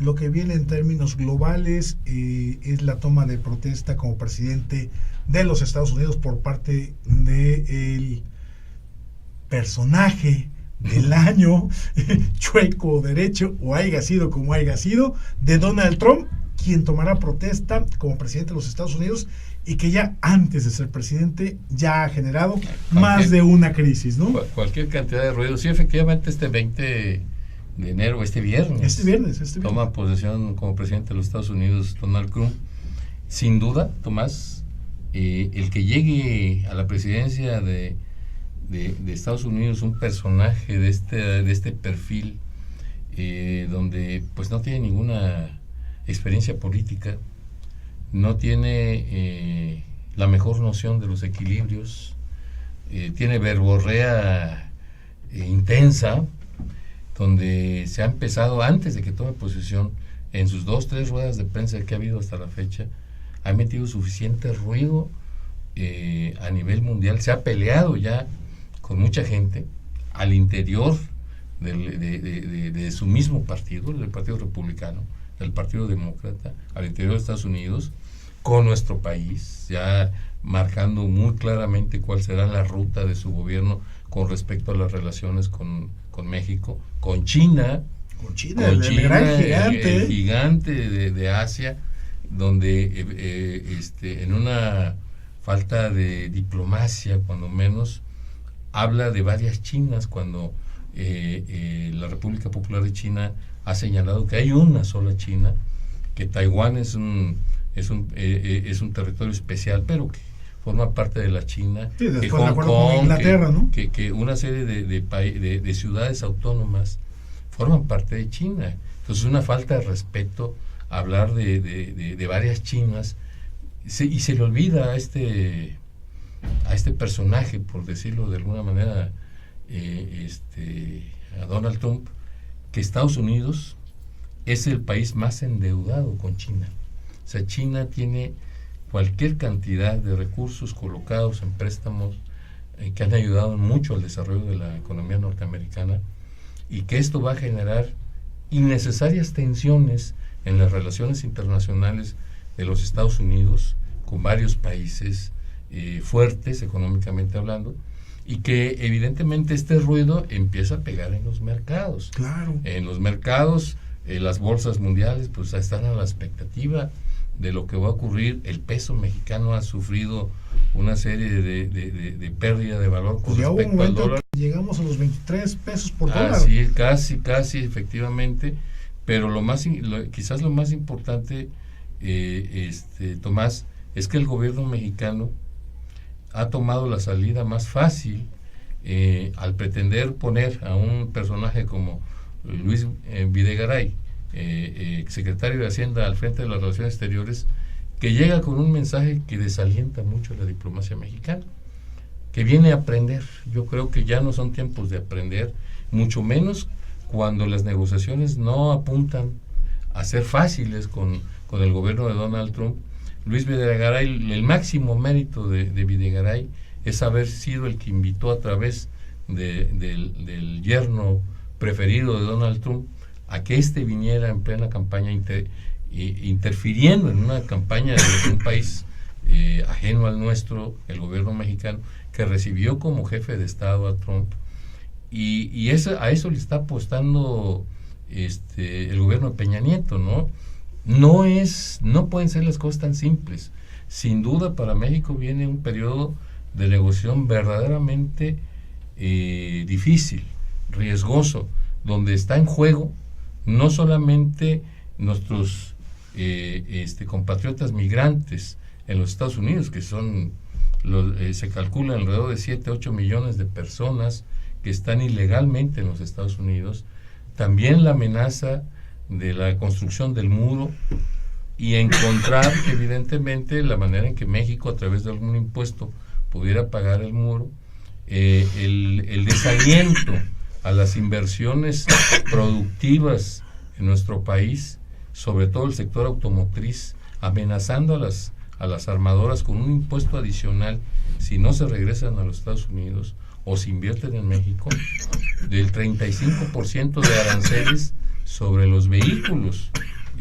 lo que viene en términos globales es la toma de protesta como presidente de los Estados Unidos por parte del personaje del año, chueco o derecho, o haya sido como haya sido, de Donald Trump, quien tomará protesta como presidente de los Estados Unidos y que ya antes de ser presidente ya ha generado más de una crisis, ¿no? Cualquier cantidad de ruido. Sí, efectivamente, este 20 de enero, este viernes, toma posesión como presidente de los Estados Unidos Donald Trump. Sin duda, Tomás, el que llegue a la presidencia de Estados Unidos un personaje de este perfil, donde pues no tiene ninguna experiencia política, no tiene la mejor noción de los equilibrios, tiene verborrea intensa, donde se ha empezado, antes de que tome posesión, en sus 2-3 ruedas de prensa que ha habido hasta la fecha, ha metido suficiente ruido a nivel mundial, se ha peleado ya con mucha gente al interior de su mismo partido, del Partido Republicano, del Partido Demócrata, al interior de Estados Unidos, con nuestro país, ya marcando muy claramente cuál será la ruta de su gobierno con respecto a las relaciones con México, con China, el gran gigante, el gigante de Asia, donde en una falta de diplomacia, cuando menos, habla de varias Chinas, cuando la República Popular de China ha señalado que hay una sola China, que Taiwán es un territorio especial, pero que forma parte de la China, sí, que Hong Kong, con Inglaterra, ¿no? que una serie de ciudades autónomas forman parte de China. Entonces es una falta de respeto hablar de varias Chinas, y se le olvida a este personaje, por decirlo de alguna manera, a Donald Trump, que Estados Unidos es el país más endeudado con China. O sea, China tiene cualquier cantidad de recursos colocados en préstamos que han ayudado mucho al desarrollo de la economía norteamericana, y que esto va a generar innecesarias tensiones en las relaciones internacionales de los Estados Unidos con varios países fuertes económicamente hablando, y que evidentemente este ruido empieza a pegar en los mercados. Claro. En los mercados, las bolsas mundiales pues están a la expectativa de lo que va a ocurrir. El peso mexicano ha sufrido una serie de pérdida de valor con respecto al dólar. Llegamos a los 23 pesos por dólar. Sí, casi efectivamente, pero quizás lo más importante, Tomás, es que el gobierno mexicano ha tomado la salida más fácil al pretender poner a un personaje como Luis Videgaray, secretario de Hacienda al frente de las relaciones exteriores, que llega con un mensaje que desalienta mucho la diplomacia mexicana, que viene a aprender. Yo creo que ya no son tiempos de aprender, mucho menos cuando las negociaciones no apuntan a ser fáciles con el gobierno de Donald Trump. Luis Videgaray, el máximo mérito de Videgaray es haber sido el que invitó a través del yerno preferido de Donald Trump a que viniera en plena campaña, interfiriendo en una campaña de un país ajeno al nuestro, el gobierno mexicano, que recibió como jefe de Estado a Trump, y a eso le está apostando el gobierno de Peña Nieto, ¿no? No pueden ser las cosas tan simples. Sin duda, para México viene un periodo de negociación verdaderamente difícil, riesgoso, donde está en juego no solamente nuestros compatriotas migrantes en los Estados Unidos, que son se calcula alrededor de 7-8 millones de personas que están ilegalmente en los Estados Unidos, también la amenaza de la construcción del muro, y encontrar evidentemente la manera en que México, a través de algún impuesto, pudiera pagar el muro, el desaliento a las inversiones productivas en nuestro país, sobre todo el sector automotriz, amenazando a las armadoras con un impuesto adicional si no se regresan a los Estados Unidos o se invierten en México, del 35% de aranceles sobre los vehículos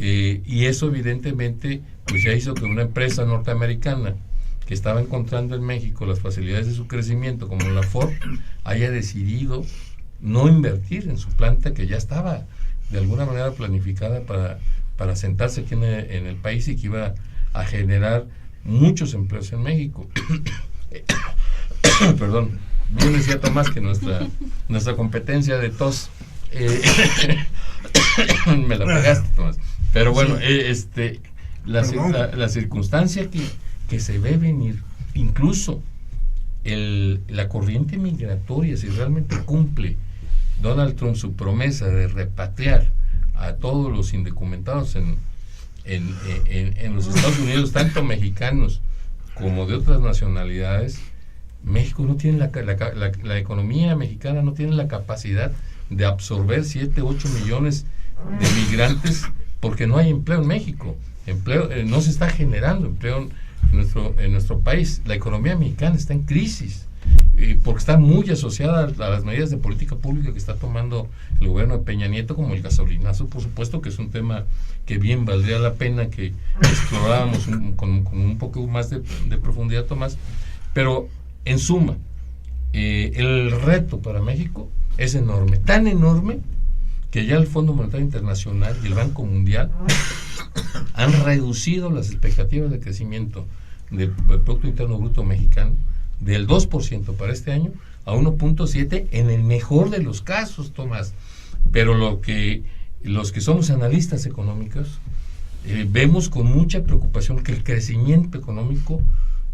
Y eso evidentemente pues ya hizo que una empresa norteamericana que estaba encontrando en México las facilidades de su crecimiento, como la Ford, haya decidido no invertir en su planta que ya estaba de alguna manera planificada para sentarse aquí en el país y que iba a generar muchos empleos en México. Perdón, bien decía Tomás que nuestra competencia de tos me la pegaste, Tomás. Pero bueno, sí. La circunstancia que se ve venir, incluso la corriente migratoria, si realmente cumple Donald Trump su promesa de repatriar a todos los indocumentados en los Estados Unidos, tanto mexicanos como de otras nacionalidades, México no tiene la economía mexicana no tiene la capacidad de absorber 7, 8 millones de migrantes, porque no hay empleo en México. No se está generando empleo en nuestro país. La economía mexicana está en crisis, porque está muy asociada a las medidas de política pública que está tomando el gobierno de Peña Nieto, como el gasolinazo, por supuesto, que es un tema que bien valdría la pena que exploráramos con un poco más de profundidad, Tomás. Pero en suma, el reto para México es enorme, tan enorme que ya el Fondo Monetario Internacional y el Banco Mundial han reducido las expectativas de crecimiento del Producto Interno Bruto mexicano del 2% para este año a 1.7% en el mejor de los casos, Tomás. Pero los que somos analistas económicos vemos con mucha preocupación que el crecimiento económico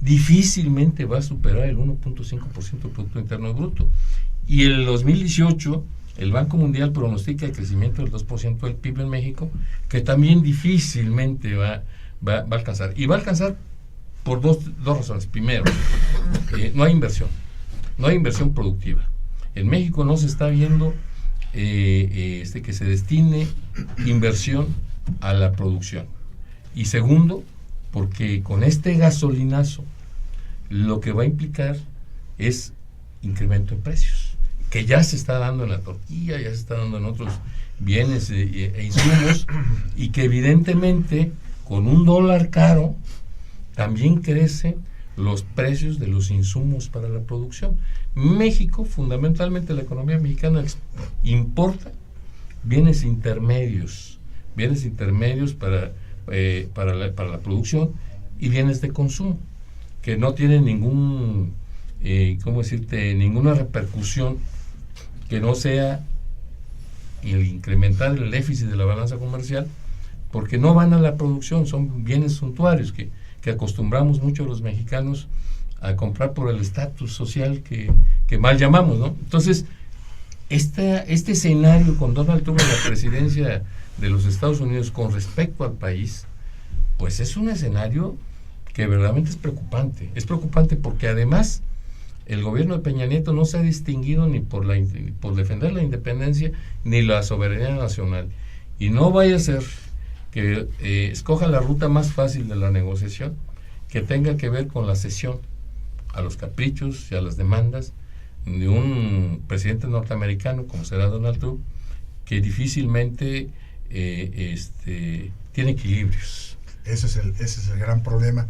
difícilmente va a superar el 1.5% del Producto Interno Bruto. Y en el 2018 el Banco Mundial pronostica el crecimiento del 2% del PIB en México, que también difícilmente va a alcanzar. Y va a alcanzar por dos razones. Primero, no hay inversión productiva. En México no se está viendo que se destine inversión a la producción. Y segundo, porque con este gasolinazo lo que va a implicar es incremento en precios, que ya se está dando en la tortilla, ya se está dando en otros bienes e insumos, y que evidentemente con un dólar caro también crecen los precios de los insumos para la producción. México, fundamentalmente la economía mexicana importa bienes intermedios para la producción y bienes de consumo, que no tienen ninguna repercusión que no sea el incrementar el déficit de la balanza comercial, porque no van a la producción, son bienes suntuarios que acostumbramos mucho los mexicanos a comprar por el estatus social que mal llamamos, ¿no? Entonces, este escenario con Donald Trump en la presidencia de los Estados Unidos con respecto al país, pues es un escenario que verdaderamente es preocupante. Es preocupante porque además el gobierno de Peña Nieto no se ha distinguido ni por defender la independencia ni la soberanía nacional. Y no vaya a ser que escoja la ruta más fácil de la negociación, que tenga que ver con la cesión a los caprichos y a las demandas de un presidente norteamericano como será Donald Trump, que difícilmente tiene equilibrios. Ese es el gran problema.